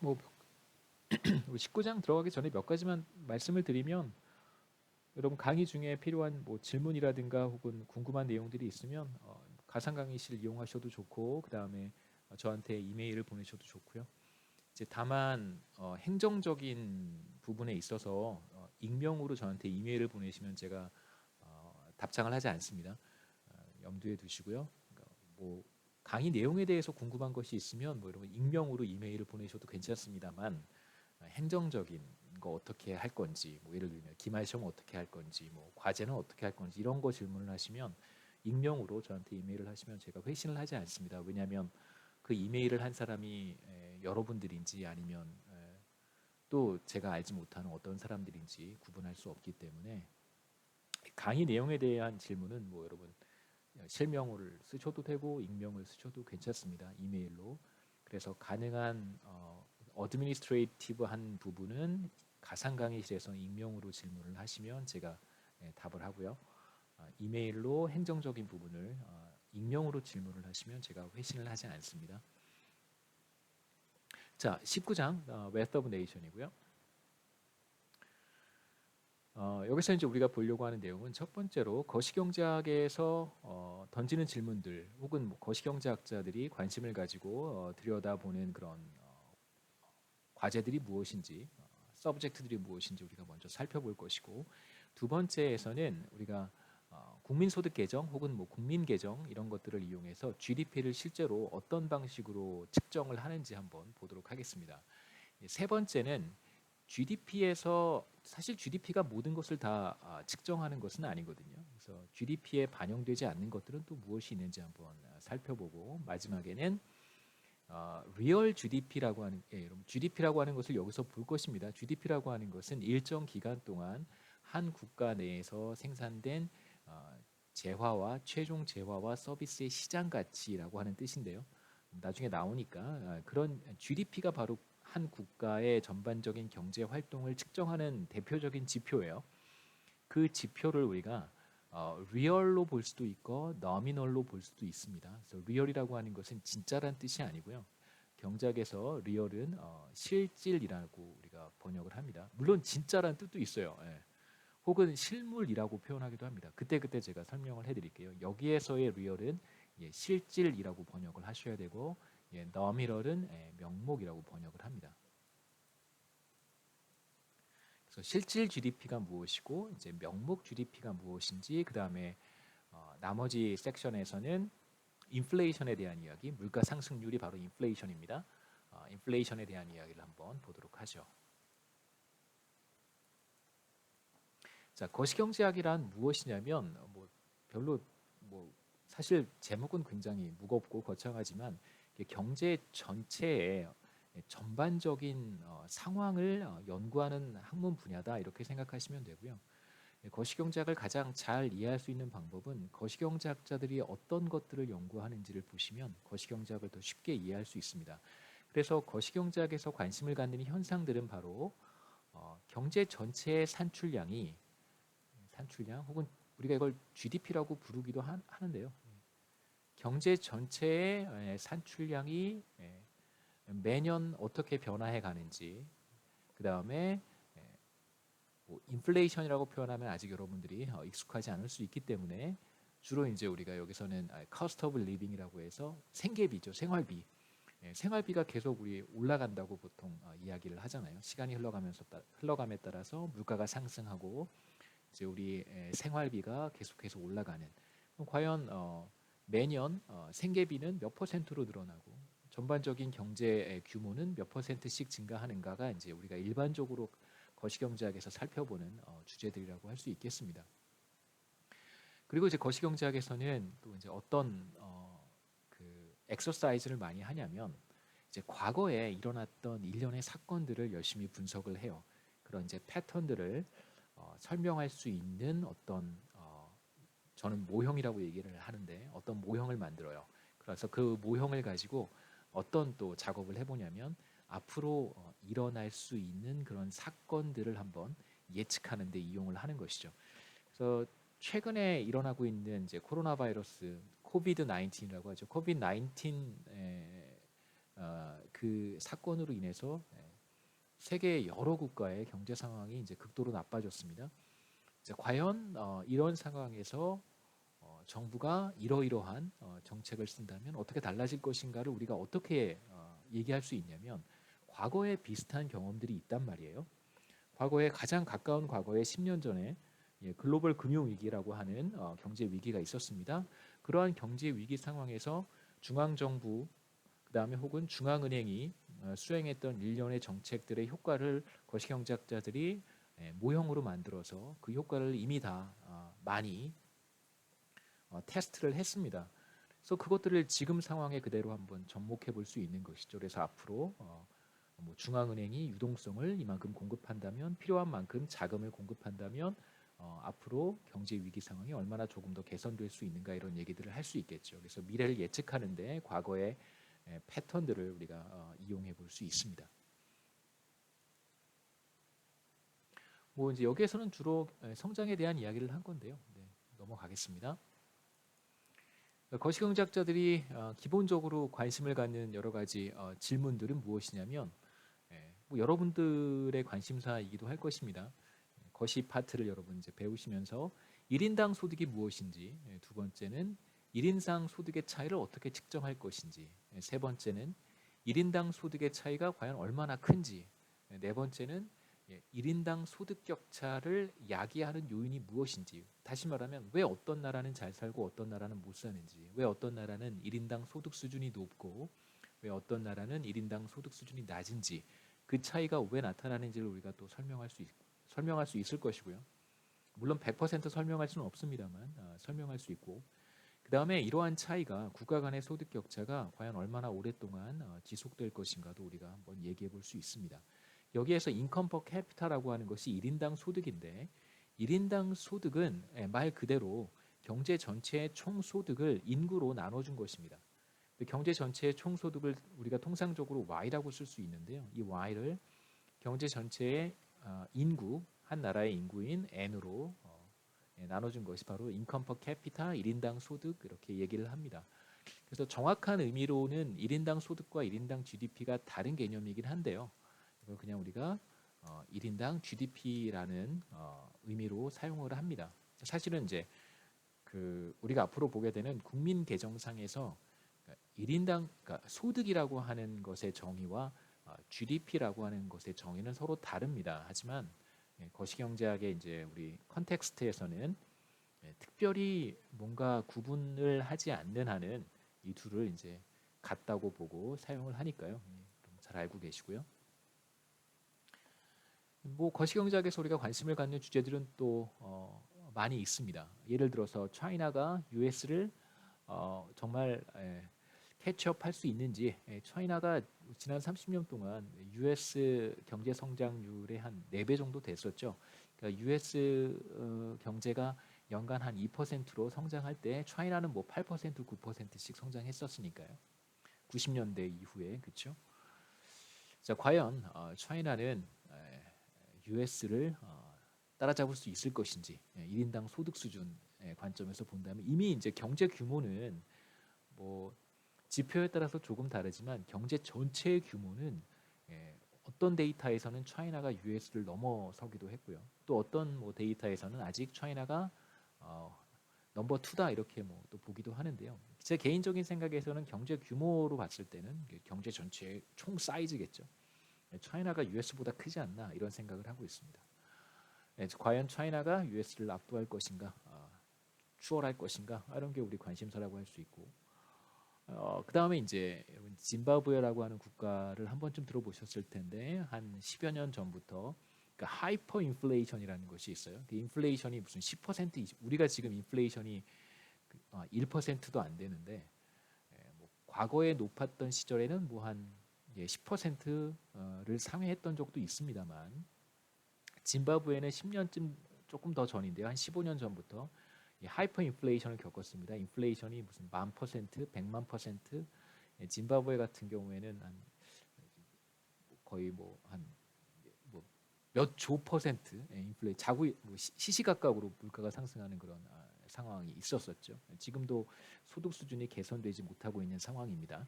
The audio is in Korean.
뭐 우리 19장 들어가기 전에 몇 가지만 말씀을 드리면 여러분 강의 중에 필요한 뭐 질문이라든가 혹은 궁금한 내용들이 있으면 가상 강의실 이용하셔도 좋고 그 다음에 저한테 이메일을 보내셔도 좋고요. 이제 다만 행정적인 부분에 있어서 익명으로 저한테 이메일을 보내시면 제가 답장을 하지 않습니다. 염두에 두시고요. 그러니까 뭐 강의 내용에 대해서 궁금한 것이 있으면 뭐 여러분 익명으로 이메일을 보내셔도 괜찮습니다만 행정적인 거 어떻게 할 건지 뭐 예를 들면 기말 시험 어떻게 할 건지 뭐 과제는 어떻게 할 건지 이런 거 질문을 하시면 익명으로 저한테 이메일을 하시면 제가 회신을 하지 않습니다. 왜냐하면 그 이메일을 한 사람이 여러분들인지 아니면 또 제가 알지 못하는 어떤 사람들인지 구분할 수 없기 때문에 강의 내용에 대한 질문은 뭐 여러분 실명을 쓰셔도 되고 익명을 쓰셔도 괜찮습니다. 이메일로. 그래서 가능한 어드미니스트레이티브한 부분은 가상 강의실에서 익명으로 질문을 하시면 제가 답을 하고요. 이메일로 행정적인 부분을 익명으로 질문을 하시면 제가 회신을 하지 않습니다. 자, 19장 Wealth of Nation이고요. 여기서 이제 우리가 보려고 하는 내용은 첫 번째로 거시경제학에서 던지는 질문들 혹은 뭐 거시경제학자들이 관심을 가지고 들여다보는 그런 과제들이 무엇인지 서브젝트들이 무엇인지 우리가 먼저 살펴볼 것이고 두 번째에서는 우리가 국민소득 계정 혹은 뭐 국민 계정 이런 것들을 이용해서 GDP를 실제로 어떤 방식으로 측정을 하는지 한번 보도록 하겠습니다. 세 번째는 GDP에서 사실 GDP가 모든 것을 다 측정하는 것은 아니거든요. 그래서 GDP에 반영되지 않는 것들은 또 무엇이 있는지 한번 살펴보고 마지막에는 리얼 GDP라고 하는 여러분 GDP라고 하는 것을 여기서 볼 것입니다. GDP라고 하는 것은 일정 기간 동안 한 국가 내에서 생산된 재화와 최종 재화와 서비스의 시장 가치라고 하는 뜻인데요. 나중에 나오니까 그런 GDP가 바로 한 국가의 전반적인 경제 활동을 측정하는 대표적인 지표예요. 그 지표를 우리가 리얼로 볼 수도 있고 너미널로 볼 수도 있습니다. 그래서 리얼이라고 하는 것은 진짜란 뜻이 아니고요. 경제학에서 리얼은 실질이라고 우리가 번역을 합니다. 물론 진짜란 뜻도 있어요. 예. 혹은 실물이라고 표현하기도 합니다. 그때 제가 설명을 해드릴게요. 여기에서의 리얼은 실질이라고 번역을 하셔야 되고 너미널은 명목이라고 번역을 합니다. 그래서 실질 GDP가 무엇이고 이제 명목 GDP가 무엇인지 그 다음에 나머지 섹션에서는 인플레이션에 대한 이야기, 물가 상승률이 바로 인플레이션입니다. 인플레이션에 대한 이야기를 한번 보도록 하죠. 자, 거시경제학이란 무엇이냐면 별로 사실 제목은 굉장히 무겁고 거창하지만 경제 전체의 전반적인 상황을 연구하는 학문 분야다 이렇게 생각하시면 되고요. 거시경제학을 가장 잘 이해할 수 있는 방법은 거시경제학자들이 어떤 것들을 연구하는지를 보시면 거시경제학을 더 쉽게 이해할 수 있습니다. 그래서 거시경제학에서 관심을 갖는 현상들은 바로 경제 전체의 산출량 혹은 우리가 이걸 GDP라고 부르기도 하는데요. 경제 전체의 산출량이 매년 어떻게 변화해 가는지 그 다음에 인플레이션이라고 표현하면 아직 여러분들이 익숙하지 않을 수 있기 때문에 주로 이제 우리가 여기서는 cost of living이라고 해서 생계비죠, 생활비. 생활비가 계속 우리 올라간다고 보통 이야기를 하잖아요. 시간이 흘러감에 따라서 물가가 상승하고 이제 우리 생활비가 계속해서 올라가는. 그럼 과연 매년 생계비는 몇 퍼센트로 늘어나고 전반적인 경제 규모는 몇 퍼센트씩 증가하는가가 이제 우리가 일반적으로 거시경제학에서 살펴보는 주제들이라고 할 수 있겠습니다. 그리고 이제 거시경제학에서는 또 이제 어떤 그 엑서사이즈를 많이 하냐면 이제 과거에 일어났던 일련의 사건들을 열심히 분석을 해요. 그런 이제 패턴들을 설명할 수 있는 어떤 저는 모형이라고 얘기를 하는데 어떤 모형을 만들어요. 그래서 그 모형을 가지고 어떤 또 작업을 해보냐면 앞으로 일어날 수 있는 그런 사건들을 한번 예측하는 데 이용을 하는 것이죠. 그래서 최근에 일어나고 있는 이제 코로나 바이러스 코비드 19이라고 하죠. 코비드 19 그 사건으로 인해서 세계 여러 국가의 경제 상황이 이제 극도로 나빠졌습니다. 이제 과연 이런 상황에서 정부가 이러이러한 정책을 쓴다면 어떻게 달라질 것인가를 우리가 어떻게 얘기할 수 있냐면 과거에 비슷한 경험들이 있단 말이에요. 과거에 가장 가까운 과거에 10년 전에 글로벌 금융 위기라고 하는 경제 위기가 있었습니다. 그러한 경제 위기 상황에서 중앙 정부 그다음에 혹은 중앙은행이 수행했던 일련의 정책들의 효과를 거시경제학자들이 모형으로 만들어서 그 효과를 이미 다 많이 테스트를 했습니다. 그래서 그것들을 지금 상황에 그대로 한번 접목해 볼 수 있는 것이죠. 그래서 앞으로 뭐 중앙은행이 유동성을 이만큼 공급한다면 필요한 만큼 자금을 공급한다면 앞으로 경제 위기 상황이 얼마나 조금 더 개선될 수 있는가 이런 얘기들을 할 수 있겠죠. 그래서 미래를 예측하는데 과거의 패턴들을 우리가 이용해 볼 수 있습니다. 뭐 이제 여기에서는 주로 성장에 대한 이야기를 한 건데요. 네, 넘어가겠습니다. 거시경제학자들이 기본적으로 관심을 갖는 여러 가지 질문들은 무엇이냐면 뭐 여러분들의 관심사이기도 할 것입니다. 거시 파트를 여러분 이제 배우시면서 1인당 소득이 무엇인지, 두 번째는 1인당 소득의 차이를 어떻게 측정할 것인지, 세 번째는 1인당 소득의 차이가 과연 얼마나 큰지, 네 번째는 1인당 소득 격차를 야기하는 요인이 무엇인지, 다시 말하면 왜 어떤 나라는 잘 살고 어떤 나라는 못 사는지, 왜 어떤 나라는 1인당 소득 수준이 높고 왜 어떤 나라는 1인당 소득 수준이 낮은지, 그 차이가 왜 나타나는지를 우리가 또 설명할 수 있을 것이고요. 물론 100% 설명할 수는 없습니다만 설명할 수 있고, 그 다음에 이러한 차이가 국가 간의 소득 격차가 과연 얼마나 오랫동안 지속될 것인가도 우리가 한번 얘기해 볼 수 있습니다. 여기에서 인컴 퍼 캐피타라고 하는 것이 1인당 소득인데 1인당 소득은 말 그대로 경제 전체의 총 소득을 인구로 나눠준 것입니다. 경제 전체의 총 소득을 우리가 통상적으로 Y라고 쓸 수 있는데요. 이 Y를 경제 전체의 인구, 한 나라의 인구인 N으로 나눠준 것이 바로 인컴 퍼 캐피타 1인당 소득 이렇게 얘기를 합니다. 그래서 정확한 의미로는 1인당 소득과 1인당 GDP가 다른 개념이긴 한데요. 이걸 그냥 우리가 1인당 GDP라는 의미로 사용을 합니다. 사실은 이제 그 우리가 앞으로 보게 되는 국민 개정상에서 1인당 그러니까 소득이라고 하는 것의 정의와 GDP라고 하는 것의 정의는 서로 다릅니다. 하지만 거시경제학의 이제 우리 컨텍스트에서는 특별히 뭔가 구분을 하지 않는 한은 이 둘을 이제 같다고 보고 사용을 하니까요. 잘 알고 계시고요. 뭐 거시경제학에서 우리가 관심을 갖는 주제들은 또 많이 있습니다. 예를 들어서 차이나가 US를 정말 캐치업할 수 있는지, 차이나가 지난 30년 동안 US 경제 성장률의 한 4배 정도 됐었죠. 그러니까 US 경제가 연간 한 2%로 성장할 때 차이나는 뭐 8%, 9%씩 성장했었으니까요. 90년대 이후에 그렇죠. 자, 과연 차이나는 US를 따라잡을 수 있을 것인지, 1인당 소득 수준의 관점에서 본다면 이미 이제 경제 규모는 뭐 지표에 따라서 조금 다르지만 경제 전체의 규모는 어떤 데이터에서는 차이나가 US를 넘어서기도 했고요. 또 어떤 뭐 데이터에서는 아직 차이나가 넘버 2다 이렇게 뭐 또 보기도 하는데요. 제 개인적인 생각에서는 경제 규모로 봤을 때는 경제 전체의 총 사이즈겠죠. 차이나가 US보다 크지 않나 이런 생각을 하고 있습니다. 과연 차이나가 US를 압도할 것인가, 추월할 것인가 이런 게 우리 관심사라고 할 수 있고, 그 다음에 이제 짐바브웨라고 하는 국가를 한 번쯤 들어보셨을 텐데 한 10여 년 전부터 그러니까 하이퍼 인플레이션이라는 것이 있어요. 그 인플레이션이 무슨 10% 우리가 지금 인플레이션이 1%도 안 되는데 뭐 과거에 높았던 시절에는 뭐 한 10%를 상회했던 적도 있습니다만 짐바브웨는 10년쯤 조금 더 전인데요. 한 15년 전부터 하이퍼 인플레이션을 겪었습니다. 인플레이션이 무슨 10,000%, 100,000%, 짐바브웨 같은 경우에는 한 거의 뭐 한 몇 조 퍼센트 인플레 자구 뭐 시시각각으로 물가가 상승하는 그런 상황이 있었었죠. 지금도 소득 수준이 개선되지 못하고 있는 상황입니다.